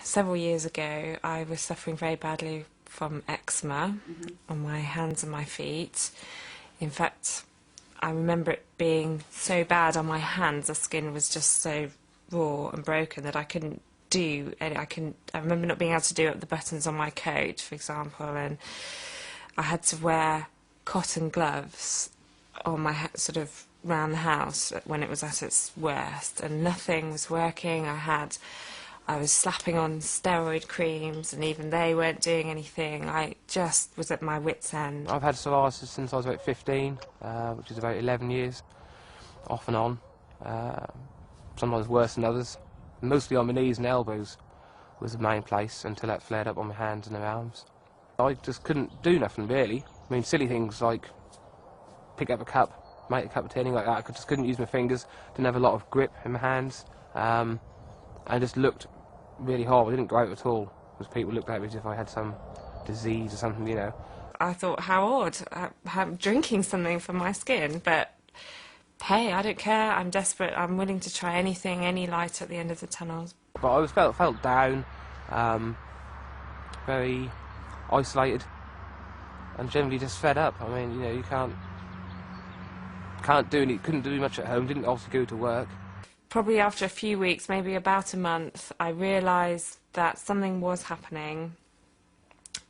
Several years ago, I was suffering very badly from eczema on my hands and my feet. In fact, I remember it being so bad on my hands, the skin was just so raw and broken that I couldn't do any. I remember not being able to do up the buttons on my coat, for example, and I had to wear cotton gloves on my sort of round the house when it was at its worst, and nothing was working. I was slapping on steroid creams, and even they weren't doing anything. I just was at my wit's end. I've had psoriasis since I was about 15, which is about 11 years, off and on. Sometimes worse than others. Mostly on my knees and elbows was the main place until that flared up on my hands and my arms. I just couldn't do nothing really. I mean, silly things like pick up a cup, make a cup of tea, anything like that. I just couldn't use my fingers, didn't have a lot of grip in my hands. I just looked really horrible. I didn't grow out at all, because people looked at me as if I had some disease or something, you know. I thought, how odd, I'm drinking something for my skin, but hey, I don't care, I'm desperate, I'm willing to try anything, any light at the end of the tunnel. But I was felt down, very isolated, and generally just fed up. I mean, you know, you couldn't do much at home, didn't obviously go to work. Probably after a few weeks, maybe about a month, I realised that something was happening.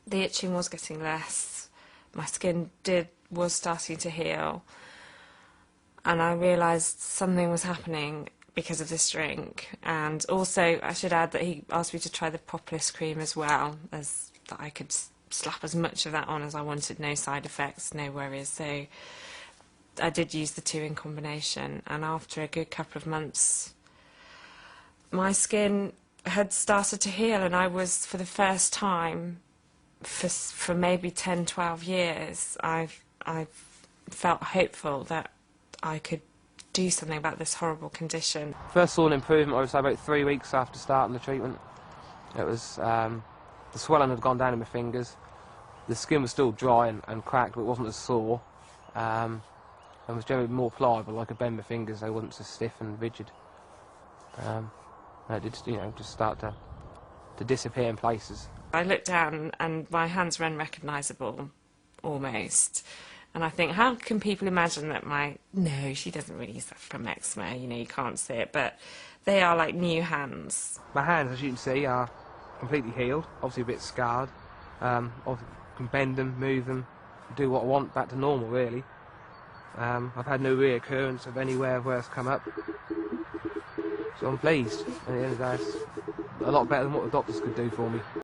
The itching was getting less. My skin was starting to heal. And I realised something was happening because of this drink. And also, I should add that he asked me to try the Propolis cream as well, as that I could slap as much of that on as I wanted, no side effects, no worries. So I did use the two in combination, and after a good couple of months my skin had started to heal, and I was, for the first time for maybe 10-12 years, I felt hopeful that I could do something about this horrible condition. First saw an improvement, I would say, about 3 weeks after starting the treatment. It was, the swelling had gone down in my fingers, the skin was still dry and cracked, but it wasn't as sore. And was generally more pliable. I could bend my fingers, they wasn't so stiff and rigid. And it did, you know, just start to disappear in places. I looked down and my hands were unrecognisable, almost. And I think, how can people imagine that no, she doesn't really suffer from eczema, you know, you can't see it, but they are like new hands. My hands, as you can see, are completely healed, obviously a bit scarred. Obviously can bend them, move them, do what I want, back to normal really. I've had no reoccurrence of anywhere where it's come up, so I'm pleased. At the end of the day, it's a lot better than what the doctors could do for me.